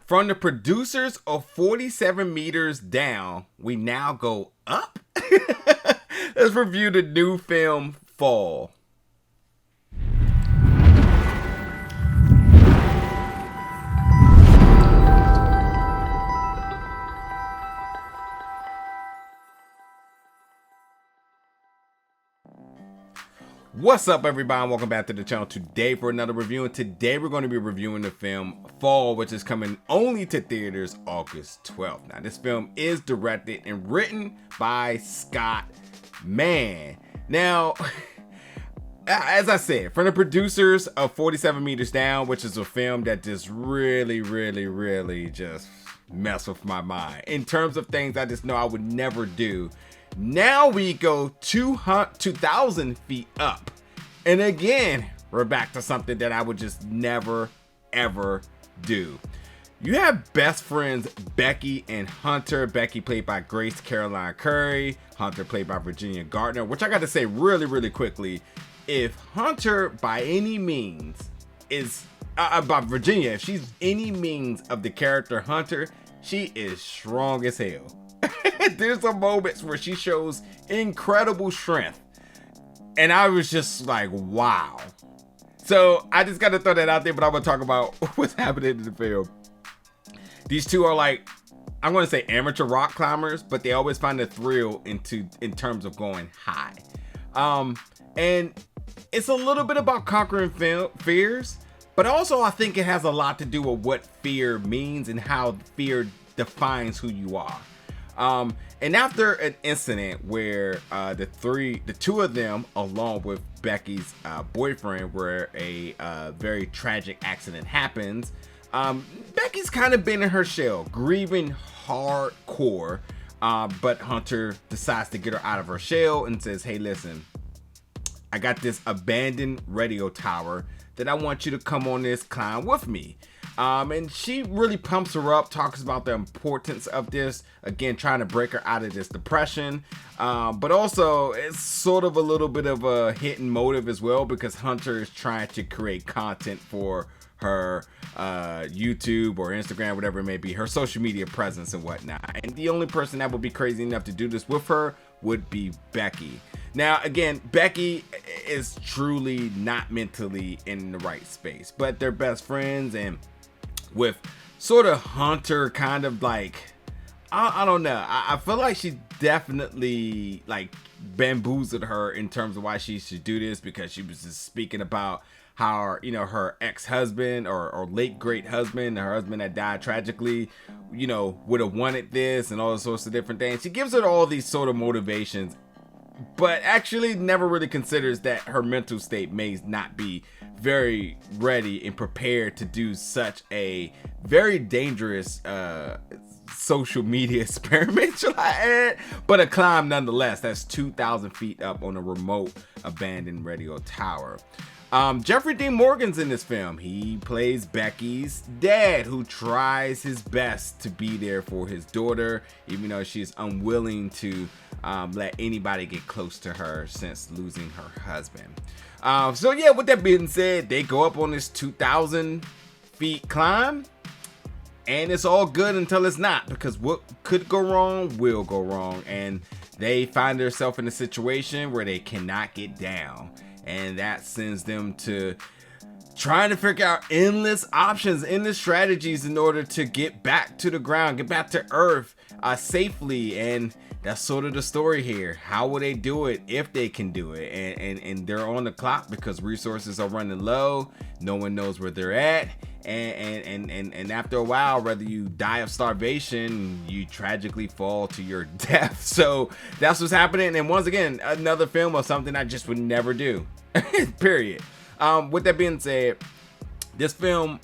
From the producers of 47 Meters Down, we now go up. Let's review the new film, Fall. What's up, everybody, and welcome back to the channel today for another review. And today we're going to be reviewing the film Fall, which is coming only to theaters August 12th. Now, this film is directed and written by Scott Mann. Now, as I said, from the producers of 47 Meters Down, which is a film that just really just mess with my mind in terms of things I just know I would never do. Now we go 2,000 feet up. And again, we're back to something that I would just never, ever do. You have best friends Becky and Hunter. Becky played by Caroline Currey. Hunter played by Virginia Gardner, which I got to say really quickly. If Hunter by any means is, about Virginia, if she's any means of the character Hunter, she is strong as hell. There's some moments where she shows incredible strength, and I was just like, wow. So I just gotta throw that out there, but I'm gonna talk about what's happening in the film. These two are like, I'm gonna say amateur rock climbers, but they always find a thrill in terms of going high. And it's a little bit about conquering fears, but also I think it has a lot to do with what fear means and how fear defines who you are. And after an incident where the two of them, along with Becky's boyfriend, where a very tragic accident happens, Becky's kind of been in her shell, grieving hardcore. But Hunter decides to get her out of her shell and says, "Hey, listen, I got this abandoned radio tower that I want you to come on this climb with me." And she really pumps her up, talks about the importance of this, again, trying to break her out of this depression. But also, it's sort of a little bit of a hidden motive as well, because Hunter is trying to create content for her YouTube or Instagram, whatever it may be, her social media presence and whatnot. And the only person that would be crazy enough to do this with her would be Becky. Now, again, Becky is truly not mentally in the right space, but they're best friends, and with sort of Hunter kind of like, I don't know, I feel like she definitely like bamboozled her in terms of why she should do this, because she was just speaking about how, you know, her ex-husband or late great husband, her husband that died tragically, you know, would have wanted this and all sorts of different things. She gives her all these sort of motivations, but actually never really considers that her mental state may not be very ready and prepared to do such a very dangerous social media experiment, shall I add? But a climb nonetheless. That's 2,000 feet up on a remote abandoned radio tower. Jeffrey Dean Morgan's in this film. He plays Becky's dad, who tries his best to be there for his daughter, even though she's unwilling to let anybody get close to her since losing her husband. So yeah, with that being said, they go up on this 2,000 feet climb, and it's all good until it's not, because what could go wrong will go wrong, and they find themselves in a situation where they cannot get down. And that sends them to trying to figure out endless options, endless strategies in order to get back to the ground, get back to Earth safely. And that's sort of the story here. How will they do it, if they can do it? And they're on the clock because resources are running low. No one knows where they're at. And after a while, whether you die of starvation, you tragically fall to your death. So that's what's happening. And once again, another film of something I just would never do. Period. With that being said, this film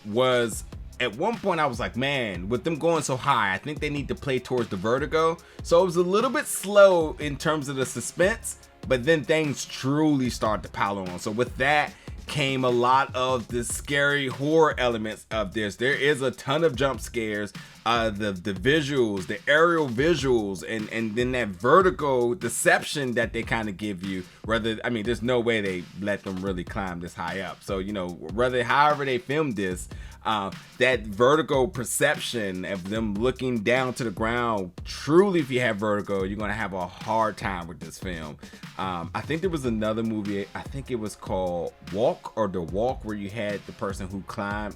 was, at one point I was like, man, with them going so high, I think they need to play towards the vertigo. So it was a little bit slow in terms of the suspense, but then things truly start to pile on. So with that, came a lot of the scary horror elements of this. There is a ton of jump scares, the visuals, the aerial visuals, and then that vertigo deception that they kind of give you. There's no way they let them really climb this high up. So, however they filmed this, that vertigo perception of them looking down to the ground, truly, if you have vertigo, you're gonna have a hard time with this film. I think there was another movie, I think it was called Walk, or The Walk, where you had the person who climbed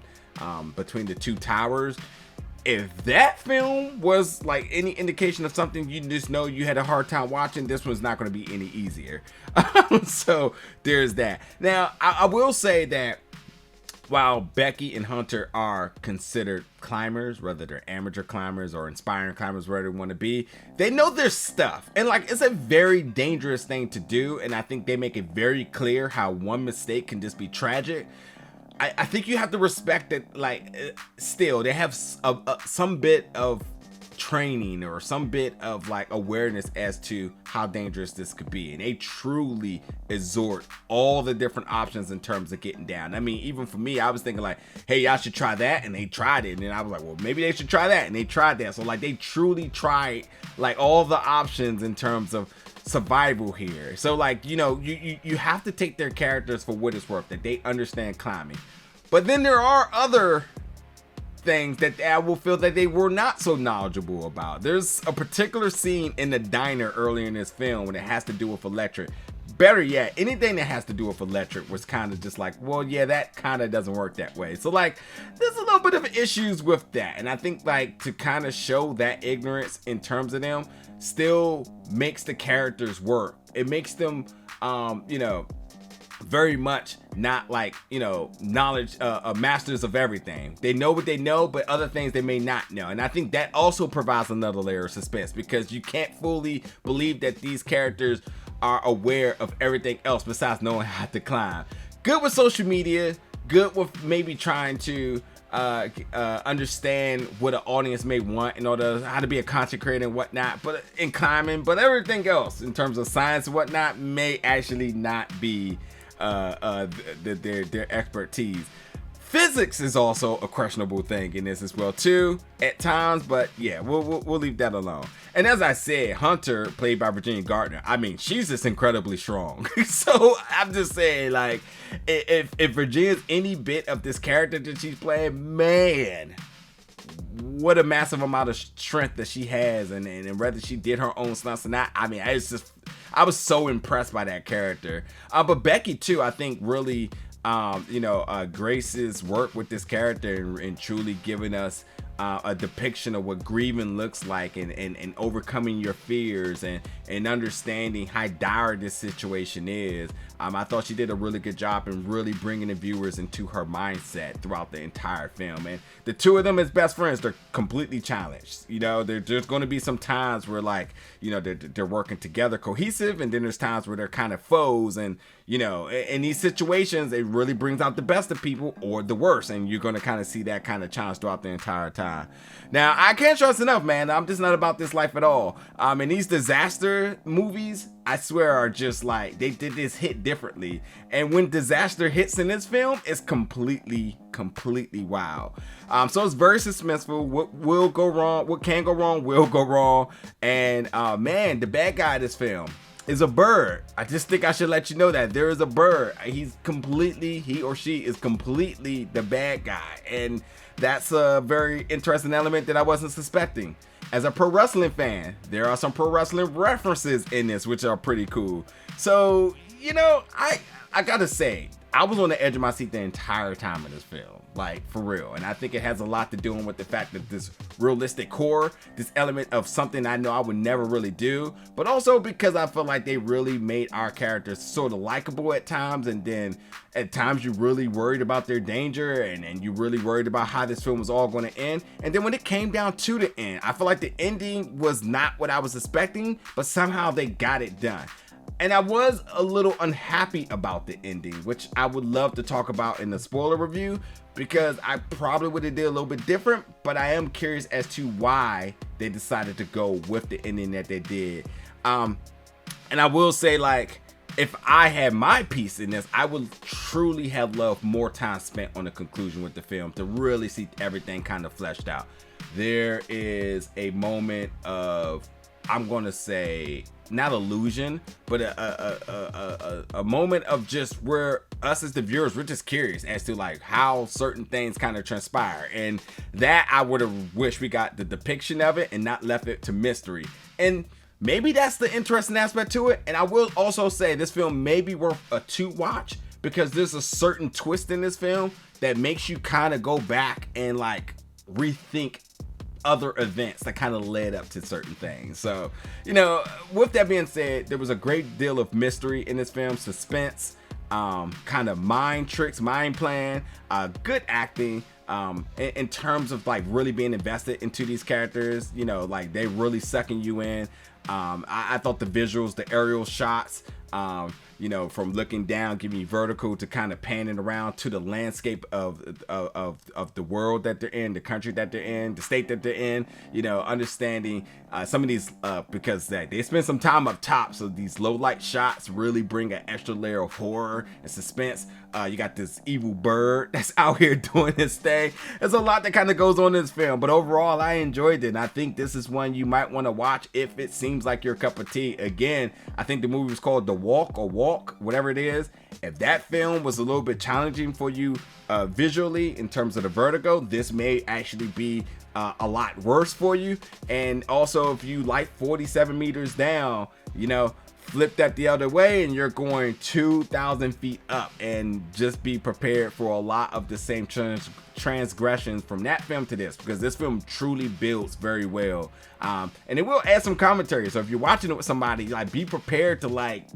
between the two towers. If that film was like any indication of something you just know you had a hard time watching, this one's not going to be any easier. So there's that. Now, I will say that while Becky and Hunter are considered climbers, whether they're amateur climbers or inspiring climbers, wherever they want to be, they know their stuff. And it's a very dangerous thing to do. And I think they make it very clear how one mistake can just be tragic. I think you have to respect that, still, they have some bit of training or some bit of awareness as to how dangerous this could be, and they truly exhort all the different options in terms of getting down. Even for me, I was thinking hey, y'all should try that, and they tried it, and then I was like, well, maybe they should try that, and they tried that. So they truly tried all the options in terms of survival here. So you have to take their characters for what it's worth, that they understand climbing. But then there are other things that I will feel that they were not so knowledgeable about. There's a particular scene in the diner earlier in this film when it has to do with electric. Better yet, anything that has to do with electric was kind of just well, yeah, that kind of doesn't work that way. So there's a little bit of issues with that, and I think to kind of show that ignorance in terms of them still makes the characters work. It makes them very much not knowledge masters of everything. They know what they know, but other things they may not know. And I think that also provides another layer of suspense, because you can't fully believe that these characters are aware of everything else besides knowing how to climb. Good with social media, good with maybe trying to understand what an audience may want in order how to be a content creator and whatnot, but in climbing, but everything else in terms of science and whatnot may actually not be their expertise. Physics is also a questionable thing in this as well too at times, but yeah, we'll leave that alone. And as I said, Hunter, played by Virginia Gardner, she's just incredibly strong. So I'm just saying, if Virginia's any bit of this character that she's playing, man, what a massive amount of strength that she has, and whether she did her own stunts or not, I was so impressed by that character. But Becky too, I think really, Grace's work with this character and truly giving us a depiction of what grieving looks like, and overcoming your fears and understanding how dire this situation is. I thought she did a really good job in really bringing the viewers into her mindset throughout the entire film. And the two of them as best friends, they're completely challenged. There's going to be some times where they're working together cohesive, and then there's times where they're kind of foes. And in these situations, it really brings out the best of people or the worst, and you're going to kind of see that kind of challenge throughout the entire time. Now, I can't stress enough, man, I'm just not about this life at all. And these disaster movies, I swear, are just they did this hit differently. And when disaster hits in this film, it's completely wild. So it's very suspenseful. What will go wrong, what can go wrong, will go wrong. And man, the bad guy in this film is a bird. I just think I should let you know that there is a bird. He or she is completely the bad guy. And that's a very interesting element that I wasn't suspecting. As a pro wrestling fan, there are some pro wrestling references in this, which are pretty cool. So, I gotta say, I was on the edge of my seat the entire time in this film, for real. And I think it has a lot to do with the fact that this realistic horror, this element of something I know I would never really do, but also because I feel like they really made our characters sort of likable at times, and then at times you really worried about their danger, and you really worried about how this film was all going to end. And then when it came down to the end, I feel like the ending was not what I was expecting, but somehow they got it done. And I was a little unhappy about the ending, which I would love to talk about in the spoiler review, because I probably would have did a little bit different, but I am curious as to why they decided to go with the ending that they did. And I will say, if I had my piece in this, I would truly have loved more time spent on the conclusion with the film to really see everything kind of fleshed out. There is a moment of, I'm going to say, not illusion, but a moment of just where us as the viewers, we're just curious as to like how certain things kind of transpire. And that I would have wished we got the depiction of it and not left it to mystery. And maybe that's the interesting aspect to it. And I will also say this film may be worth a 2 watch, because there's a certain twist in this film that makes you kind of go back and like rethink other events that kind of led up to certain things. So, you know, with that being said, there was a great deal of mystery in this film, suspense, kind of mind tricks, mind playing, good acting, in terms of like really being invested into these characters. You know, like they really sucking you in. I thought the visuals, the aerial shots, you know, from looking down, giving you vertical to kind of panning around to the landscape of the world that they're in, the country that they're in, the state that they're in, you know, understanding some of these, because they spend some time up top. So these low light shots really bring an extra layer of horror and suspense. You got this evil bird that's out here doing his thing. There's a lot that kind of goes on in this film, but overall I enjoyed it. And I think this is one you might want to watch if it seems like your cup of tea. Again, I think the movie was called The Walk, or Walk, whatever it is. If that film was a little bit challenging for you visually in terms of the vertigo, this may actually be a lot worse for you. And also, if you like 47 meters down, you know, flip that the other way and you're going 2,000 feet up, and just be prepared for a lot of the same transgressions from that film to this, because this film truly builds very well. And it will add some commentary. So if you're watching it with somebody, like, be prepared to like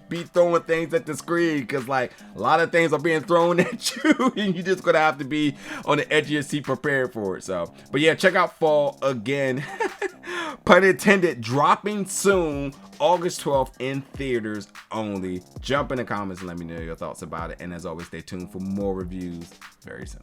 be throwing things at the screen, because like a lot of things are being thrown at you and you just gonna have to be on the edge of your seat prepared for it. So, but yeah, check out Fall again. Pun intended, dropping soon, August 12th in theaters only. Jump in the comments and let me know your thoughts about it. And as always, stay tuned for more reviews very soon.